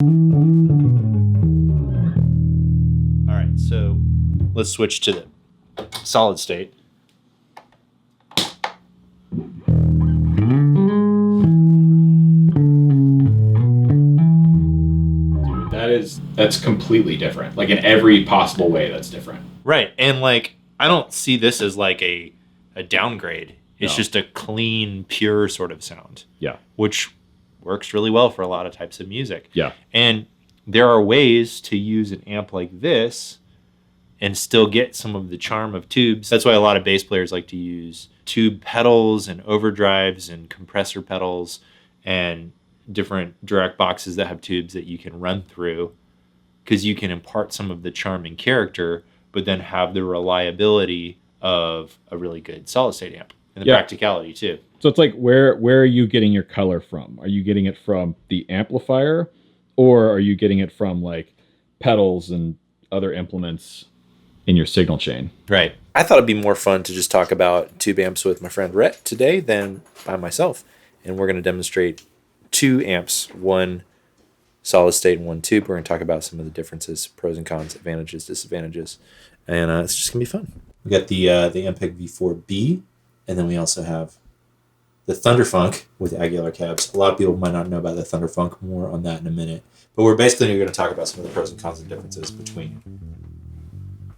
All right, so let's switch to the solid state. That's completely different. Like in every possible way, that's different. Right, and like I don't see this as like a downgrade. It's just a clean, pure sort of sound. Yeah. Which works really well for a lot of types of music. Yeah. And there are ways to use an amp like this and still get some of the charm of tubes. That's why a lot of bass players like to use tube pedals and overdrives and compressor pedals and different direct boxes that have tubes that you can run through, because you can impart some of the charm and character, but then have the reliability of a really good solid state amp and the practicality too. So it's like, where are you getting your color from? Are you getting it from the amplifier, or are you getting it from like pedals and other implements in your signal chain? Right. I thought it'd be more fun to just talk about tube amps with my friend Rhett today than by myself. And we're going to demonstrate 2 amps, one solid state and one tube. We're going to talk about some of the differences, pros and cons, advantages, disadvantages. And it's just going to be fun. We got the Ampeg V4B, and then we also have the Thunderfunk with Aguilar Cabs. A lot of people might not know about the Thunderfunk. More on that in a minute. But we're basically going to talk about some of the pros and cons and differences between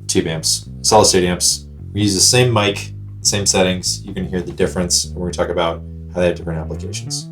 tube amps, solid state amps. We use the same mic, same settings. You can hear the difference. And we're going to talk about how they have different applications.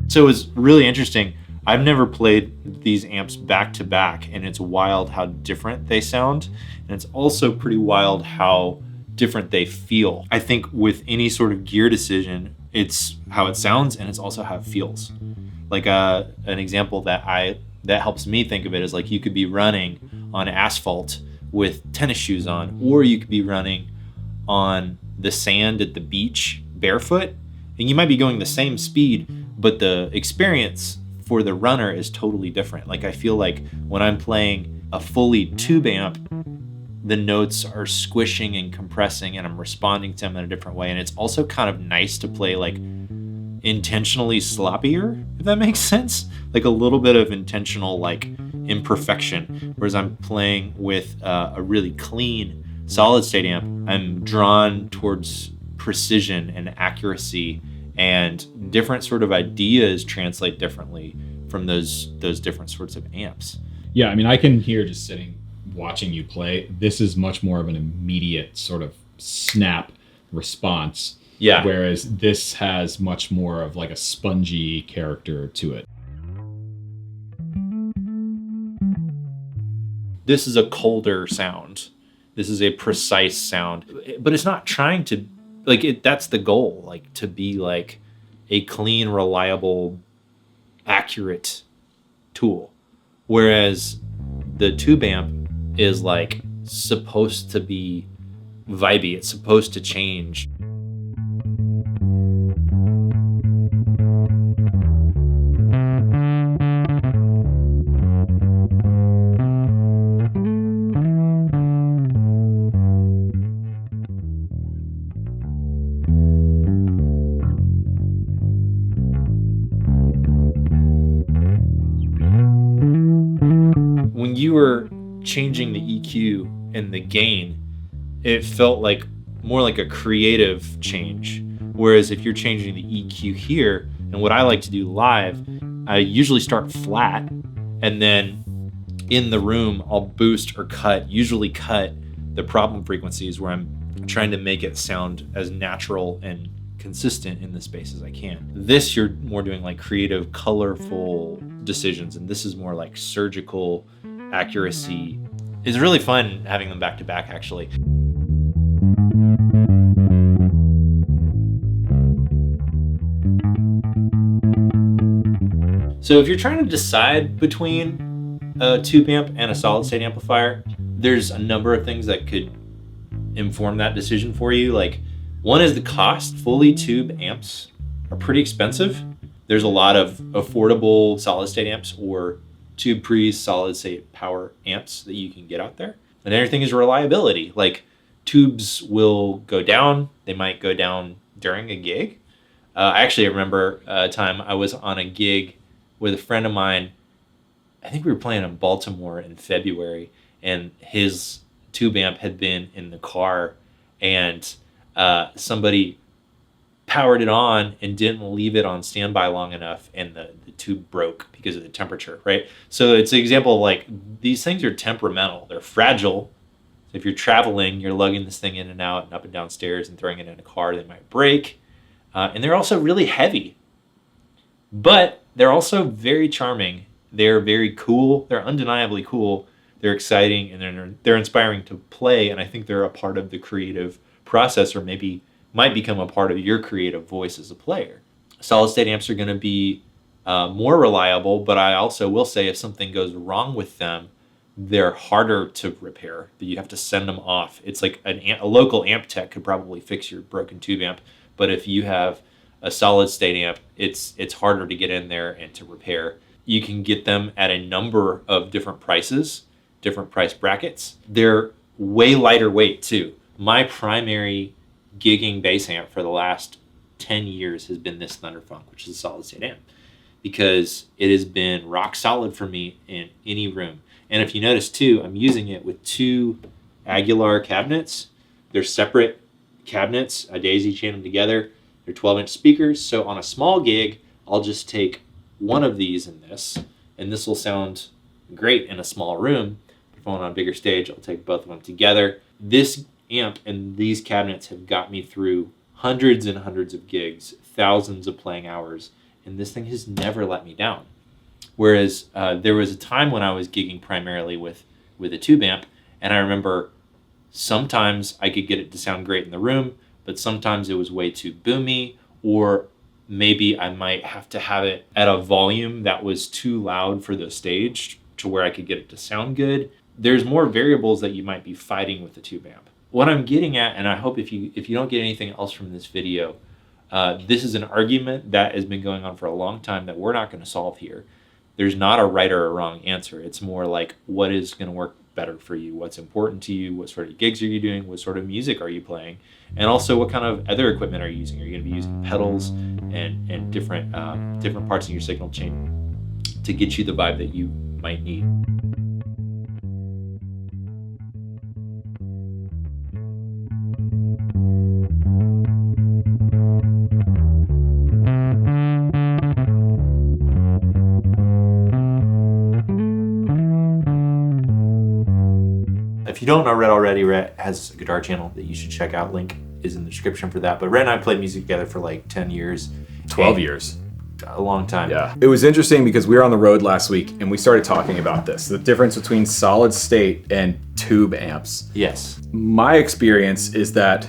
So it was really interesting. I've never played these amps back to back, and it's wild how different they sound. And it's also pretty wild how different they feel. I think with any sort of gear decision, it's how it sounds and it's also how it feels. Like an example that helps me think of it is like you could be running on asphalt with tennis shoes on, or you could be running on the sand at the beach barefoot, and you might be going the same speed, but the experience for the runner is totally different. Like I feel like when I'm playing a fully tube amp, the notes are squishing and compressing and I'm responding to them in a different way. And it's also kind of nice to play like intentionally sloppier, if that makes sense. Like a little bit of intentional like imperfection. Whereas I'm playing with a really clean solid state amp, I'm drawn towards precision and accuracy, and different sort of ideas translate differently from those different sorts of amps. Yeah, I mean, I can hear just sitting watching you play, this is much more of an immediate sort of snap response. Yeah. Whereas this has much more of like a spongy character to it. This is a colder sound. This is a precise sound, but it's not trying to like it. That's the goal, like to be like a clean, reliable, accurate tool. Whereas the tube amp is like supposed to be vibey. It's supposed to change. When you were changing the EQ and the gain, it felt like more like a creative change. Whereas if you're changing the EQ here, and what I like to do live, I usually start flat, and then in the room, I'll boost or cut, usually cut the problem frequencies where I'm trying to make it sound as natural and consistent in the space as I can. This, you're more doing like creative, colorful decisions, and this is more like surgical accuracy. It's really fun having them back to back, actually. So if you're trying to decide between a tube amp and a solid state amplifier, there's a number of things that could inform that decision for you. Like, one is the cost. Fully tube amps are pretty expensive. There's a lot of affordable solid state amps or tube pre solid state power amps that you can get out there. And everything is reliability. Like, tubes will go down. They might go down during a gig. I actually remember a time I was on a gig with a friend of mine. I think we were playing in Baltimore in February, and his tube amp had been in the car, and somebody powered it on and didn't leave it on standby long enough, and the tube broke because of the temperature, right? So it's an example of, like, these things are temperamental. They're fragile. If you're traveling, you're lugging this thing in and out and up and down stairs and throwing it in a car, they might break. And they're also really heavy. But they're also very charming. They're very cool. They're undeniably cool. They're exciting, and they're inspiring to play, and I think they're a part of the creative process, or maybe might become a part of your creative voice as a player. Solid state amps are going to be more reliable, but I also will say if something goes wrong with them, they're harder to repair. You have to send them off. It's like a local amp tech could probably fix your broken tube amp, but if you have a solid state amp, it's harder to get in there and to repair. You can get them at a number of different prices, different price brackets. They're way lighter weight too. My primary gigging bass amp for the last 10 years has been this Thunderfunk, which is a solid state amp, because it has been rock solid for me in any room. And if you notice too, I'm using it with two Aguilar cabinets. They're separate cabinets. I daisy chain them together. They're 12-inch speakers. So on a small gig, I'll just take one of these in this, and this will sound great in a small room. If I'm on a bigger stage, I'll take both of them together. This amp and these cabinets have got me through hundreds and hundreds of gigs, thousands of playing hours, and this thing has never let me down. Whereas there was a time when I was gigging primarily with a tube amp, and I remember sometimes I could get it to sound great in the room, but sometimes it was way too boomy, or maybe I might have to have it at a volume that was too loud for the stage to where I could get it to sound good. There's more variables that you might be fighting with the tube amp. What I'm getting at, and I hope if you don't get anything else from this video, this is an argument that has been going on for a long time that we're not going to solve here. There's not a right or a wrong answer. It's more like, what is going to work better for you? What's important to you? What sort of gigs are you doing? What sort of music are you playing? And also, what kind of other equipment are you using? Are you going to be using pedals and different parts of your signal chain to get you the vibe that you might need? If you don't know Rhett already, Rhett has a guitar channel that you should check out. Link is in the description for that. But Rhett and I played music together for like 10 years. 12 years. A long time. Yeah. It was interesting because we were on the road last week and we started talking about this. The difference between solid state and tube amps. Yes. My experience is that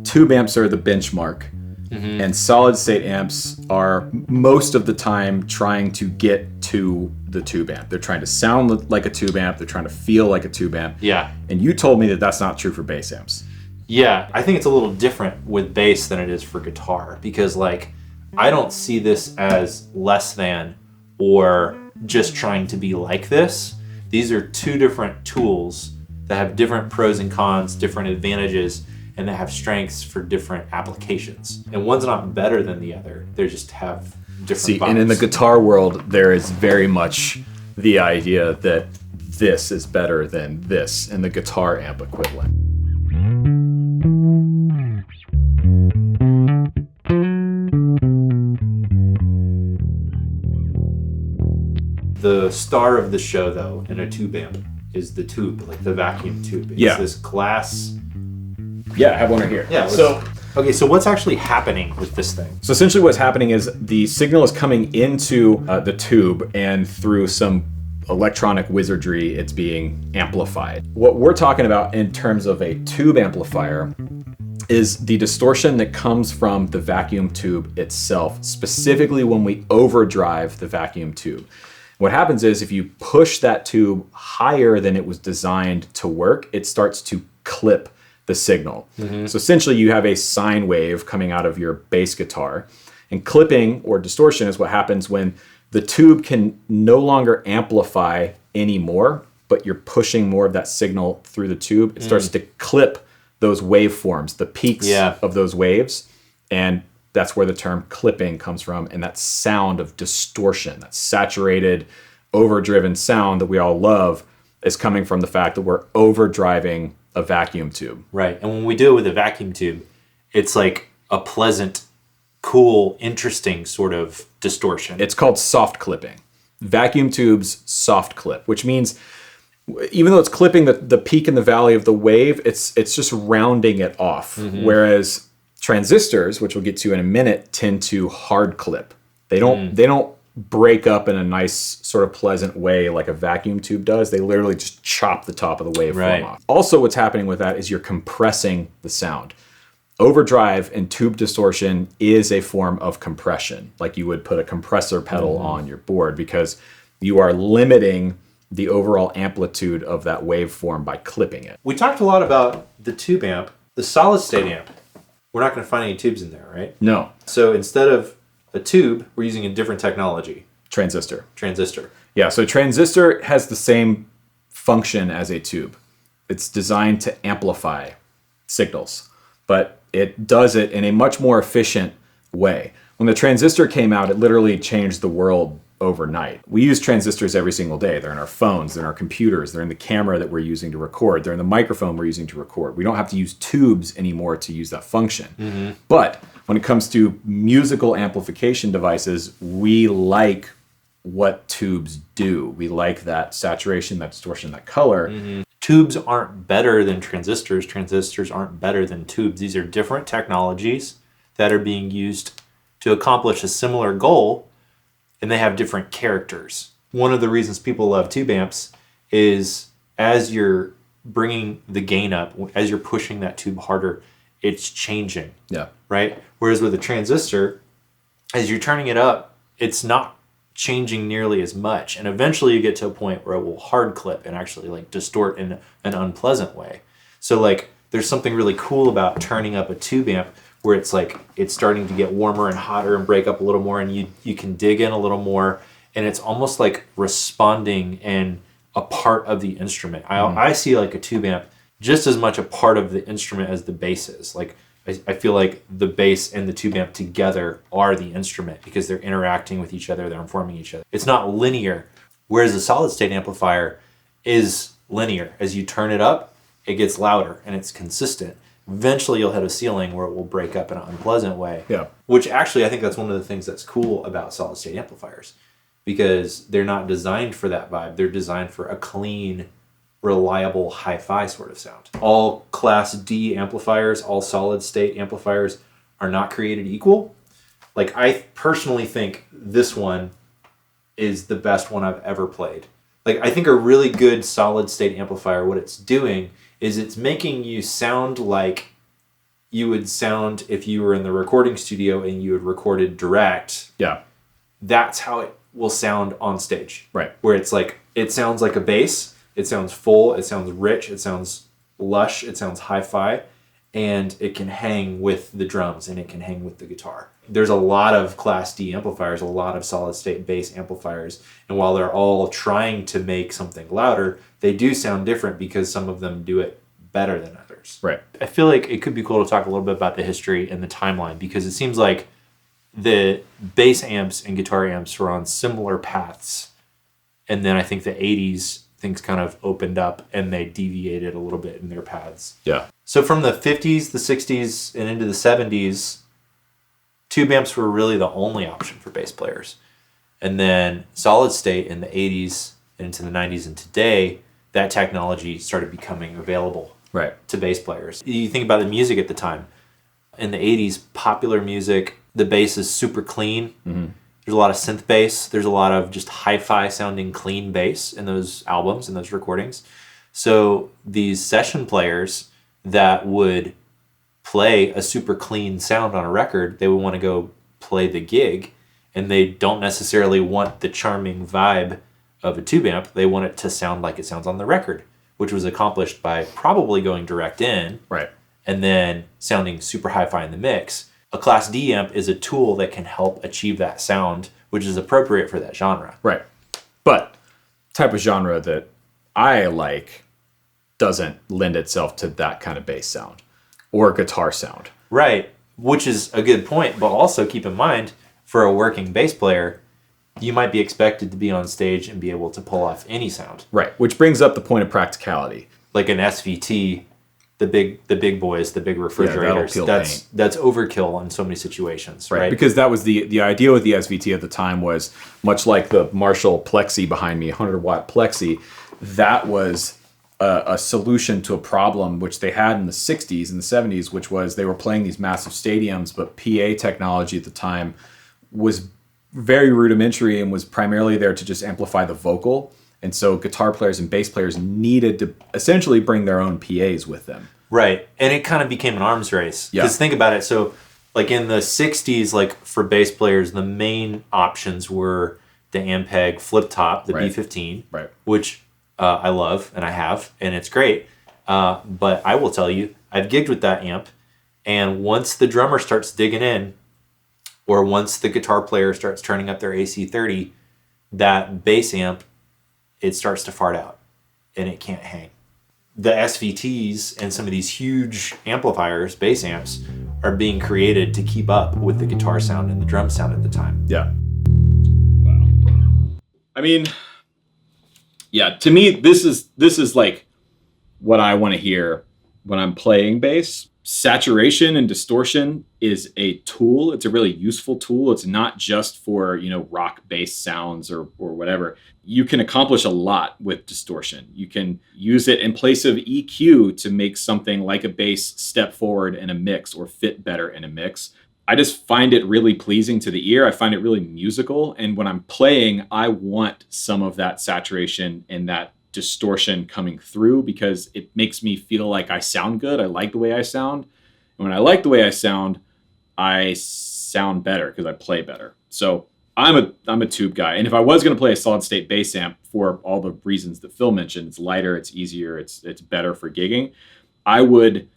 tube amps are the benchmark. Mm-hmm. And solid state amps are most of the time trying to get to the tube amp. They're trying to sound like a tube amp. They're trying to feel like a tube amp. Yeah. And you told me that that's not true for bass amps. Yeah. I think it's a little different with bass than it is for guitar, because like I don't see this as less than or just trying to be like this. These are two different tools that have different pros and cons, different advantages, and that have strengths for different applications. And one's not better than the other. They just have different vibes. And in the guitar world, there is very much the idea that this is better than this in the guitar amp equivalent. The star of the show, though, in a tube amp is the tube, like the vacuum tube. It's Yeah. this glass. Yeah, I have one right here. Yeah. So Okay, so what's actually happening with this thing? So essentially what's happening is the signal is coming into the tube, and through some electronic wizardry, it's being amplified. What we're talking about in terms of a tube amplifier is the distortion that comes from the vacuum tube itself, specifically when we overdrive the vacuum tube. What happens is if you push that tube higher than it was designed to work, it starts to clip the signal. So essentially you have a sine wave coming out of your bass guitar, and clipping or distortion is what happens when the tube can no longer amplify anymore, but you're pushing more of that signal through the tube. It starts to clip those waveforms, the peaks of those waves, and that's where the term clipping comes from, and that sound of distortion, that saturated, overdriven sound that we all love, is coming from the fact that we're overdriving a vacuum tube. Right, and when we do it with a vacuum tube, it's like a pleasant, cool, interesting sort of distortion. It's called soft clipping. Vacuum tubes soft clip, which means even though it's clipping the peak and the valley of the wave, it's just rounding it off. Whereas transistors, which we'll get to in a minute, tend to hard clip. They don't break up in a nice sort of pleasant way like a vacuum tube does. They literally just chop the top of the waveform off. Also, what's happening with that is you're compressing the sound. Overdrive and tube distortion is a form of compression, like you would put a compressor pedal on your board, because you are limiting the overall amplitude of that waveform by clipping it. We talked a lot about the tube amp, the solid state amp. We're not going to find any tubes in there, right? No. So instead of a tube, we're using a different technology. Transistor. Yeah, so transistor has the same function as a tube. It's designed to amplify signals, but it does it in a much more efficient way. When the transistor came out, it literally changed the world overnight. We use transistors every single day. They're in our phones, they're in our computers, they're in the camera that we're using to record, they're in the microphone we're using to record. We don't have to use tubes anymore to use that function. But when it comes to musical amplification devices, we like what tubes do. We like that saturation, that distortion, that color. Tubes aren't better than transistors. Transistors aren't better than tubes. These are different technologies that are being used to accomplish a similar goal, and they have different characters. One of the reasons people love tube amps is as you're bringing the gain up, as you're pushing that tube harder, it's changing. Yeah. Right? Whereas with a transistor, as you're turning it up, it's not changing nearly as much. And eventually you get to a point where it will hard clip and actually like distort in an unpleasant way. So like there's something really cool about turning up a tube amp where it's like it's starting to get warmer and hotter and break up a little more, and you can dig in a little more, and it's almost like responding and a part of the instrument. I see like a tube amp just as much a part of the instrument as the bass is. Like I feel like the bass and the tube amp together are the instrument because they're interacting with each other, they're informing each other. It's not linear, whereas a solid state amplifier is linear. As you turn it up, it gets louder and it's consistent. Eventually you'll hit a ceiling where it will break up in an unpleasant way. Yeah. Which actually I think that's one of the things that's cool about solid state amplifiers, because they're not designed for that vibe. They're designed for a clean, reliable hi-fi sort of sound. All class D amplifiers, all solid state amplifiers are not created equal. Like I personally think this one is the best one I've ever played. Like I think a really good solid state amplifier, what it's doing is it's making you sound like you would sound if you were in the recording studio and you had recorded direct. Yeah. That's how it will sound on stage. Right. Where it's like, it sounds like a bass, it sounds full, it sounds rich, it sounds lush, it sounds hi-fi, and it can hang with the drums and it can hang with the guitar. There's a lot of Class D amplifiers, a lot of solid-state bass amplifiers, and while they're all trying to make something louder, they do sound different because some of them do it better than others. Right. I feel like it could be cool to talk a little bit about the history and the timeline, because it seems like the bass amps and guitar amps were on similar paths, and then I think the 80s, things kind of opened up and they deviated a little bit in their paths. Yeah. So from the 50s, the 60s, and into the 70s, tube amps were really the only option for bass players. And then solid state in the 80s and into the 90s and today, that technology started becoming available Right. to bass players. You think about the music at the time. in the 80s, popular music, the bass is super clean. There's a lot of synth bass. There's a lot of just hi-fi sounding clean bass in those albums and those recordings. So these session players that would play a super clean sound on a record, they would want to go play the gig, and they don't necessarily want the charming vibe of a tube amp. They want it to sound like it sounds on the record, which was accomplished by probably going direct in, Right. and then sounding super hi-fi in the mix. A Class D amp is a tool that can help achieve that sound, which is appropriate for that genre. Right. But type of genre that I like doesn't lend itself to that kind of bass sound or guitar sound. Right, which is a good point, but also keep in mind, for a working bass player, you might be expected to be on stage and be able to pull off any sound. Right, which brings up the point of practicality. Like an SVT, the big boys, the big refrigerators, that's overkill in so many situations, right? Because that was the idea with the SVT at the time was, much like the Marshall Plexi behind me, 100-watt Plexi, that was a solution to a problem which they had in the 60s and the 70s, which was they were playing these massive stadiums, but PA technology at the time was very rudimentary and was primarily there to just amplify the vocal. And so guitar players and bass players needed to essentially bring their own PAs with them. Right. And it kind of became an arms race. Yeah. Because think about it. So like in the 60s, like for bass players, the main options were the Ampeg flip top, the Right. B15, Right. which I love and I have, and it's great. But I will tell you, I've gigged with that amp, and once the drummer starts digging in, or once the guitar player starts turning up their AC30, that bass amp, it starts to fart out, and it can't hang. The SVTs and some of these huge amplifiers, bass amps, are being created to keep up with the guitar sound and the drum sound at the time. Yeah. Wow. I mean, yeah, to me, this is like what I want to hear when I'm playing bass. Saturation and distortion is a tool. It's a really useful tool. It's not just for, rock bass sounds or whatever. You can accomplish a lot with distortion. You can use it in place of EQ to make something like a bass step forward in a mix or fit better in a mix. I just find it really pleasing to the ear. I find it really musical. And when I'm playing, I want some of that saturation and that distortion coming through because it makes me feel like I sound good. I like the way I sound. And when I like the way I sound better because I play better. So I'm a tube guy. And if I was going to play a solid state bass amp for all the reasons that Phil mentioned, it's lighter, it's easier, it's better for gigging, I would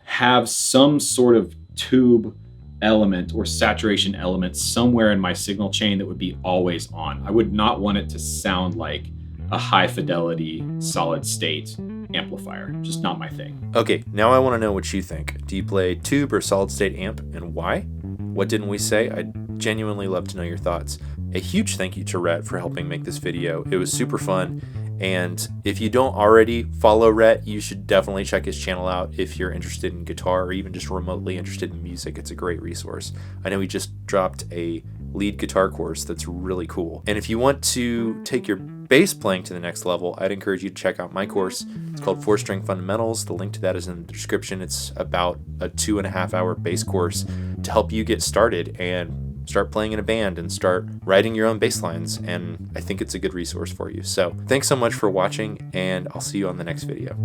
have some sort of tube element or saturation element somewhere in my signal chain that would be always on. I would not want it to sound like a high fidelity solid state amplifier. Just not my thing. Okay, now I want to know what you think. Do you play tube or solid state amp, and why? What didn't we say? I'd genuinely love to know your thoughts. A huge thank you to Rhett for helping make this video. It was super fun. And if you don't already follow Rhett, you should definitely check his channel out if you're interested in guitar or even just remotely interested in music. It's a great resource. I know he just dropped a lead guitar course that's really cool. And if you want to take your bass playing to the next level, I'd encourage you to check out my course. It's called 4-String Fundamentals. The link to that is in the description. It's about a 2.5-hour bass course to help you get started and start playing in a band and start writing your own bass lines. And I think it's a good resource for you. So thanks so much for watching, and I'll see you on the next video.